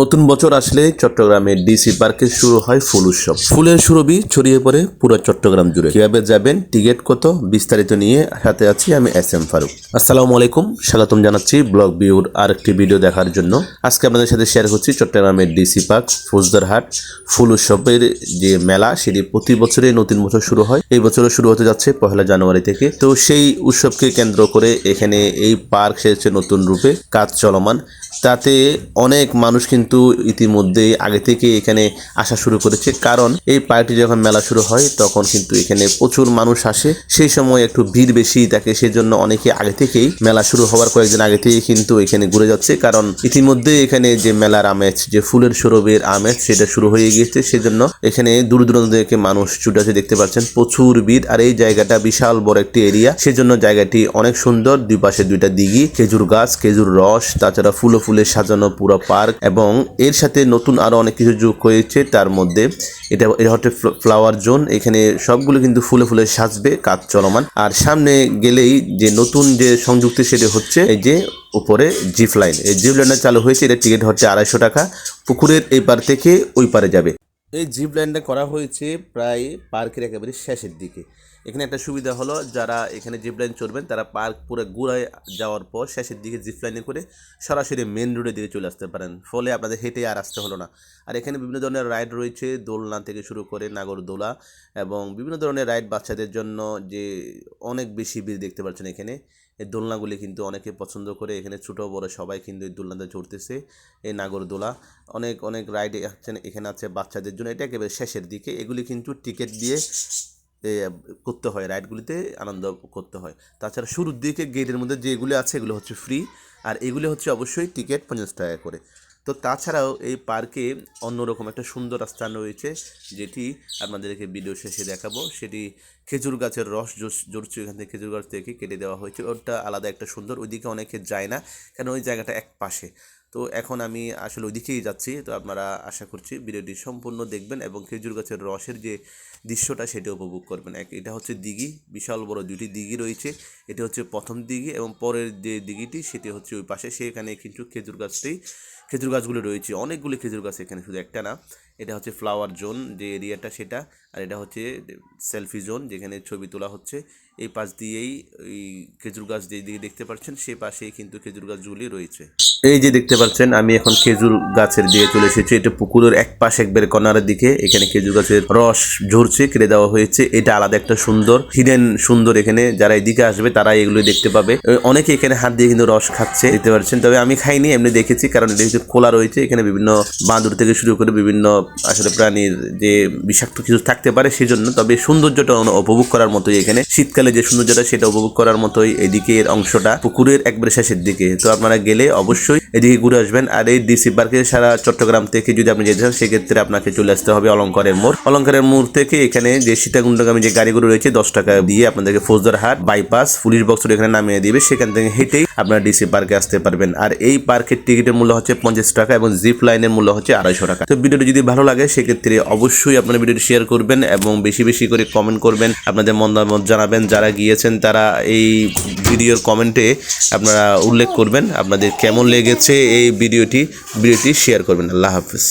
নতুন বছর আসলে চট্টগ্রামের ডিসি পার্কে শুরু হয় ফুল উৎসব। ফুলের সুরভি ছড়িয়ে পড়ে পুরো চট্টগ্রাম জুড়ে। কিভাবে যাবেন, টিকিট কত, বিস্তারিত নিয়ে সাথে আছি আমি SM ফারুক। আসসালামু আলাইকুম, স্বাগতম জানাচ্ছি ব্লগ ভিউর আরেকটি ভিডিও দেখার জন্য। আজকে আপনাদের সাথে শেয়ার করছি চট্টগ্রামের ডিসি পার্ক ফৌজদারহাট ফুল উৎসবের যে মেলা, সেটি প্রতি বছরে নতুন বছর শুরু হয়। এই বছরও শুরু হতে যাচ্ছে 1 জানুয়ারি থেকে। তো সেই উৎসবকে কেন্দ্র করে এখানে এই পার্ক সেরেছে নতুন রূপে, কাজ চলমান। তাতে অনেক মানুষ কিন্তু ইতিমধ্যে আগে থেকে এখানে আসা শুরু করেছে, কারণ এই পার্কটি যখন মেলা শুরু হয় তখন কিন্তু এখানে প্রচুর মানুষ আসে। সেই সময় একটু ভিড় বেশি থাকে, সেজন্য অনেকে আগে থেকেই মেলা শুরু হওয়ার কয়েকদিন আগে থেকেই কিন্তু এখানে ঘুরে যাচ্ছে, কারণ ইতিমধ্যে এখানে যে মেলার আমেজ, যে ফুলের সৌরভের আমেজ, সেটা শুরু হয়ে গিয়েছে। সেজন্য এখানে দূর দূরান্ত থেকে মানুষ ছুটে আসে, দেখতে পাচ্ছেন প্রচুর ভিড়। আর এই জায়গাটা বিশাল বড় একটি এরিয়া, সেজন্য জায়গাটি অনেক সুন্দর। দুই পাশে দুইটা দিঘি, খেজুর গাছ, খেজুর রস, তাছাড়া ফুলে সাজানো পুরো পার্ক, এবং এর সাথে নতুন আরো অনেক কিছু যোগ হয়েছে। তার মধ্যে এটা হচ্ছে ফ্লাওয়ার জোন। এখানে সবগুলো কিন্তু ফুলে সাজবে, কাজ চলমান। আর সামনে গেলেই যে নতুন যে সংযুক্তি, সেটা হচ্ছে এই যে উপরে জিপ লাইন। এই জিপ লাইনটা চালু হয়েছে, এটা টিকিট হচ্ছে 250 টাকা। পুকুরের এই পার থেকে ওই পারে যাবে। এই জিপ লাইনটা করা হয়েছে প্রায় পার্কের একেবারে শেষের দিকে। এখানে একটা সুবিধা হলো, যারা এখানে জিপ লাইন চড়বেন তারা পার্ক পুরো ঘুরায় যাওয়ার পর শেষের দিকে জিপ লাইনে করে সরাসরি মেন রোডের দিকে চলে আসতে পারেন, ফলে আপনাদের হেঁটে আর আসতে হলো না। আর এখানে বিভিন্ন ধরনের রাইড রয়েছে, দোলনা থেকে শুরু করে নাগরদোলা, এবং বিভিন্ন ধরনের রাইড বাচ্চাদের জন্য, যে অনেক বেশি ভিড় দেখতে পাচ্ছেন এখানে। এই দোলনাগুলি কিন্তু অনেকে পছন্দ করে, এখানে ছোটো বড় সবাই কিন্তু এই দোলনাতে চড়তেছে। এই নাগরদোলা, অনেক অনেক রাইড এখানে আছে বাচ্চাদের জন্য। এটা একেবারে শেষের দিকে। এগুলি কিন্তু টিকিট দিয়ে করতে হয়, রাইডগুলিতে আনন্দ করতে হয়। তাছাড়া শুরুর দিকে গেটের মধ্যে যেগুলি আছে এগুলো হচ্ছে ফ্রি, আর এগুলি হচ্ছে অবশ্যই টিকিট 50 টাকা করে। তো তাছাড়াও এই পার্কে অন্যরকম একটা সুন্দর স্থান রয়েছে, যেটি আপনাদেরকে ভিডিও শেষে দেখাবো। সেটি খেজুর গাছের রস জড়ছে, এখান থেকে খেজুর গাছ থেকে কেটে দেওয়া হয়েছে। ওটা আলাদা একটা সুন্দর, ওইদিকে অনেকে যায় না, কারণ ওই জায়গাটা এক পাশে। তো এখন আমি আসলে ওইদিকেই যাচ্ছি। তো আপনারা আশা করছি ভিডিওটি সম্পূর্ণ দেখবেন এবং খেজুর গাছের রসের যে দৃশ্যটা সেটা উপভোগ করবেন। এটা হচ্ছে দিঘি, বিশাল বড় দুটি দিঘি রয়েছে। এটি হচ্ছে প্রথম দিঘি, এবং পরের যে দিঘিটি সেটি হচ্ছে ওই পাশে। সেখানে কিন্তু খেজুর গাছগুলো রয়েছে, অনেকগুলি খেজুর গাছ এখানে, শুধু একটা না। এটা হচ্ছে ফ্লাওয়ার জোন যে এরিয়াটা সেটা, আর এটা হচ্ছে সেলফি জোন, যেখানে ছবি তোলা হচ্ছে। এই পাশ দিয়েই ওই খেজুর গাছ যেদিকে দেখতে পাচ্ছেন, সে পাশেই কিন্তু খেজুর গাছগুলি রয়েছে। এই যে দেখতে পাচ্ছেন, আমি এখন খেজুর গাছের দিকে চলে এসেছি। এটা পুকুরের এক পাশে একবারে কর্নারের দিকে। এখানে খেজুর গাছের রস ঝরছে, কেটে দেওয়া হয়েছে। এটা আলাদা একটা সুন্দর হিডেন সুন্দর। এখানে যারা এদিকে আসবে তারা এগুলো দেখতে পাবে। অনেকে এখানে হাত দিয়ে কিন্তু রস খাচ্ছে, দেখতে পাচ্ছেন। তবে আমি খাইনি, এমনি দেখেছি, কারণ এটা হচ্ছে খোলা রয়েছে। এখানে বিভিন্ন বাঁদর থেকে শুরু করে বিভিন্ন আসলে প্রাণীর যে বিষাক্ত কিছু থাকতে পারে, সেজন্য। তবে সৌন্দর্যটা উপভোগ করার মতোই, এখানে শীতকালে যে সৌন্দর্যটা সেটা উপভোগ করার মতোই এদিকে এর অংশটা, পুকুরের একবারে শেষের দিকে। তো আপনারা গেলে অবশ্যই এদিকে ঘুরে আসবেন। আর এই ডিসি পার্কে সারা চট্টগ্রাম থেকে যদি আপনি যেতে চান, সেক্ষেত্রে আপনাকে চলে আসতে হবে অলঙ্কারের মোড় থেকে। এখানে যে সীতাকুণ্ডগামী যে গাড়িগুলো রয়েছে 10 টাকা দিয়ে আপনাদেরকে ফৌজদারহাট বাইপাস পুলিশ বক্স এখানে নামিয়ে দিবে। সেখান থেকে হেঁটেই আপনারা ডিসি পার্কে আসতে পারবেন। আর এই পার্কের টিকিটের মূল্য হচ্ছে 50 টাকা, এবং জিপ লাইনের মূল্য হচ্ছে 250 টাকা। তো ভিডিওটি যদি ভালো লাগে, সেক্ষেত্রে অবশ্যই আপনারা ভিডিওটি শেয়ার করবেন এবং বেশি বেশি করে কমেন্ট করবেন, আপনাদের মতামত জানাবেন। যারা গিয়েছেন তারা এই ভিডিওর কমেন্টে আপনারা উল্লেখ করবেন আপনাদের কেমন লেগেছে এই ভিডিওটি শেয়ার করবেন। আল্লাহ হাফেজ।